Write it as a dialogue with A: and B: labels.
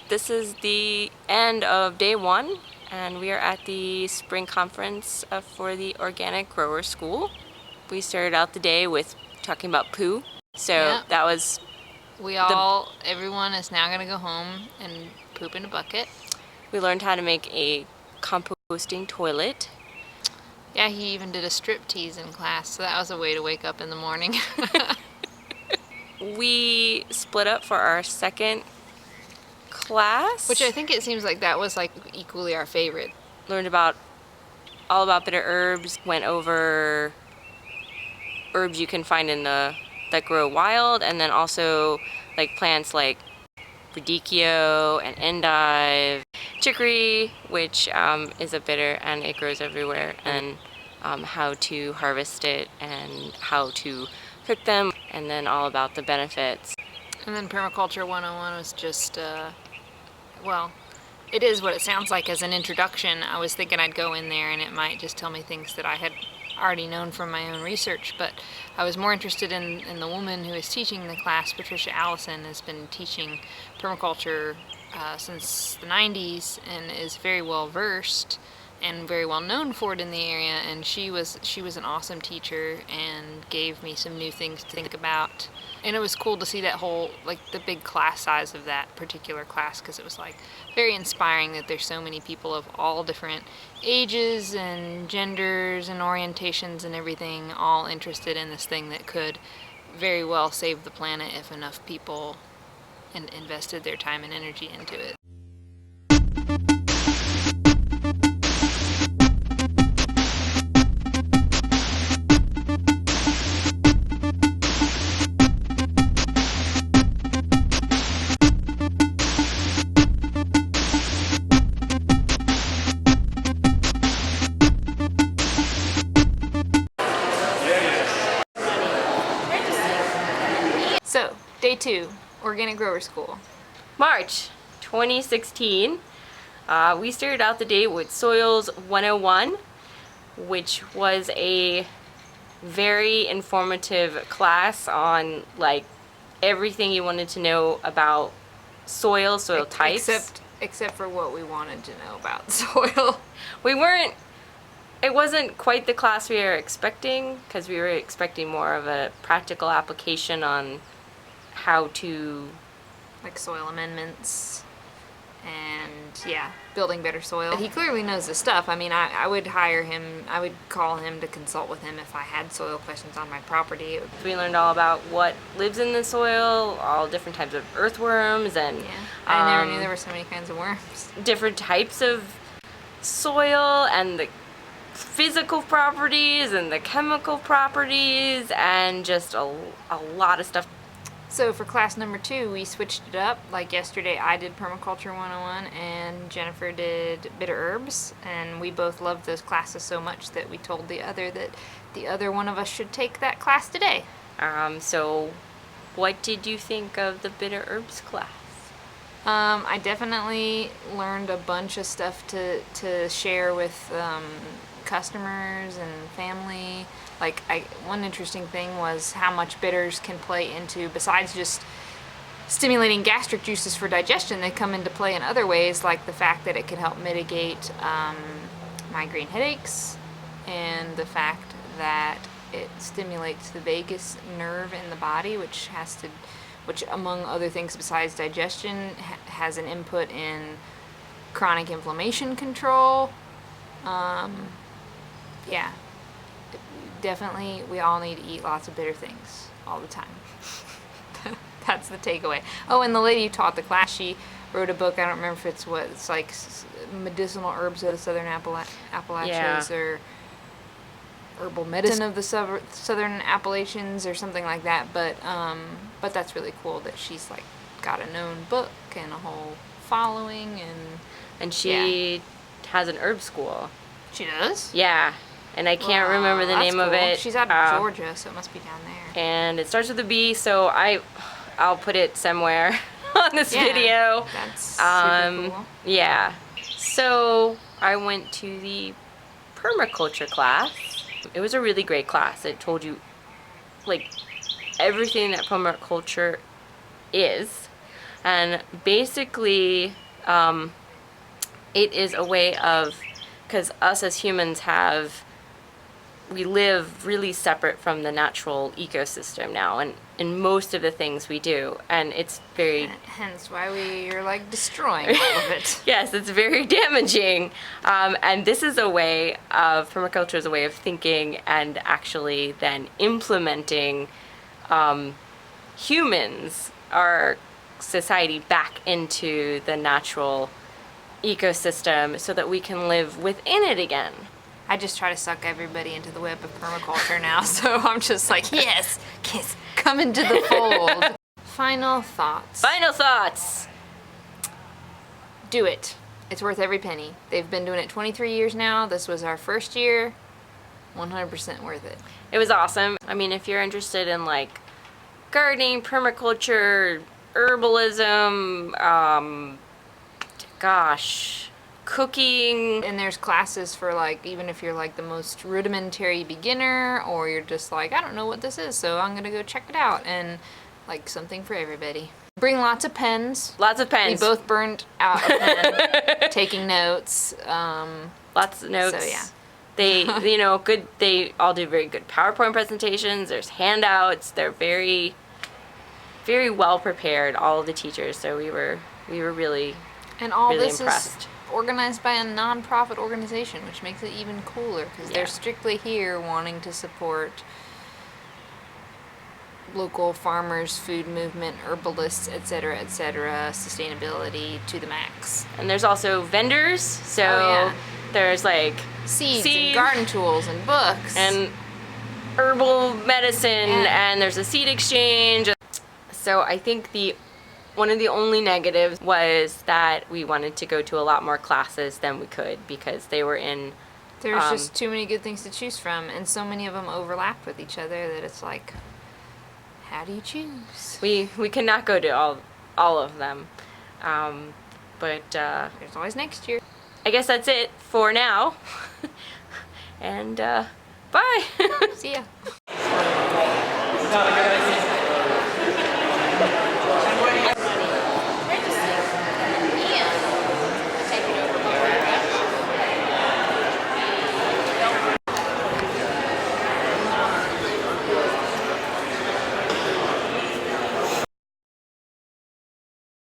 A: This is the end of day one, and we are at the spring conference for the Organic Grower School. We started out the day with talking about poo, so
B: Yep.
A: that was...
B: Everyone is now gonna go home and poop in a bucket.
A: We learned how to make a composting toilet.
B: Yeah, he even did a striptease in class, so that was a way to wake up in the morning.
A: We split up for our second class,
B: Which I think it seems like that was like equally our favorite.
A: learned all about bitter herbs, went over herbs you can find that grow wild, and then also like plants like radicchio and endive, chicory, which is a bitter and it grows everywhere, and how to harvest it and how to cook them, and then all about the benefits.
B: And then Permaculture 101 was just, well, it is what it sounds like as an introduction. I was thinking I'd go in there and it might just tell me things that I had already known from my own research, but I was more interested in the woman who is teaching the class. Patricia Allison has been teaching permaculture since the 90s and is very well versed and very well known for it in the area, and she was an awesome teacher and gave me some new things to think about. And it was cool to see that whole, like, the big class size of that particular class, because it was like very inspiring that there's so many people of all different ages and genders and orientations and everything all interested in this thing that could very well save the planet if enough people invested their time and energy into it. So, day 2, Organic Grower School.
A: March 2016, we started out the day with Soils 101, which was a very informative class on like everything you wanted to know about soil types.
B: Except for what we wanted to know about soil.
A: It wasn't quite the class we were expecting, because we were expecting more of a practical application on how to,
B: like, soil amendments and, yeah, building better soil. But he clearly knows his stuff. I mean, I would hire him, I would call him to consult with him if I had soil questions on my property.
A: we learned all about what lives in the soil, all different types of earthworms, and
B: Yeah, I never knew there were so many kinds of worms.
A: different types of soil, and the physical properties and the chemical properties, and just a lot of stuff.
B: So for class number 2, we switched it up. Like yesterday, I did Permaculture 101 and Jennifer did Bitter Herbs, and we both loved those classes so much that we told the other that the other one of us should take that class today.
A: So what did you think of the Bitter Herbs class?
B: I definitely learned a bunch of stuff to share with customers and family. Like, one interesting thing was how much bitters can play into, besides just stimulating gastric juices for digestion, they come into play in other ways, like the fact that it can help mitigate migraine headaches, and the fact that it stimulates the vagus nerve in the body, which among other things besides digestion has an input in chronic inflammation control. Yeah, definitely we all need to eat lots of bitter things all the time. That's the takeaway. Oh, and the lady who taught the class, she wrote a book. I don't remember if it's like medicinal herbs of the Southern Appalachians,
A: Yeah.
B: or herbal medicine of the Southern Appalachians, or something like that. But that's really cool that she's like got a known book and a whole following,
A: And she has an herb school.
B: She does?
A: Yeah, and I can't remember the name of it.
B: She's out of Georgia, so it must be down there.
A: And it starts with a B, so I'll put it somewhere on this video.
B: That's super cool.
A: Yeah. So I went to the permaculture class. It was a really great class. It told you like everything that permaculture is. And basically, it is a way of, because us as humans we live really separate from the natural ecosystem now, and in most of the things we do, and it's very...
B: Hence why we're like destroying all of it.
A: Yes, it's very damaging. And this is a way of, permaculture is a way of thinking and actually then implementing humans, our society, back into the natural ecosystem so that we can live within it again.
B: I just try to suck everybody into the web of permaculture now, so I'm just like, yes, come into the fold. Final thoughts.
A: Final thoughts.
B: Do it. It's worth every penny. They've been doing it 23 years now. This was our first year. 100% worth it.
A: It was awesome. I mean, if you're interested in like gardening, permaculture, herbalism, cooking.
B: And there's classes for like, even if you're like the most rudimentary beginner, or you're just like, I don't know what this is, so I'm gonna go check it out, and like something for everybody. Bring lots of pens.
A: Lots of pens.
B: We both burned out a pen taking notes.
A: Lots of notes.
B: So yeah.
A: They, they all do very good PowerPoint presentations. There's handouts. They're very, very well prepared, all of the teachers. So we were really,
B: and all
A: really
B: this
A: impressed.
B: Is organized by a non-profit organization, which makes it even cooler, because they're strictly here wanting to support local farmers, food movement, herbalists, etc., sustainability to the max.
A: And there's also vendors, so there's like
B: seeds and garden tools and books
A: and herbal medicine, and there's a seed exchange. So I think one of the only negatives was that we wanted to go to a lot more classes than we could, because they were in...
B: There's just too many good things to choose from, and so many of them overlap with each other that it's like, how do you choose?
A: We cannot go to all of them, but
B: there's always next year.
A: I guess that's it for now, and bye.
B: See ya.
A: It's not a good idea.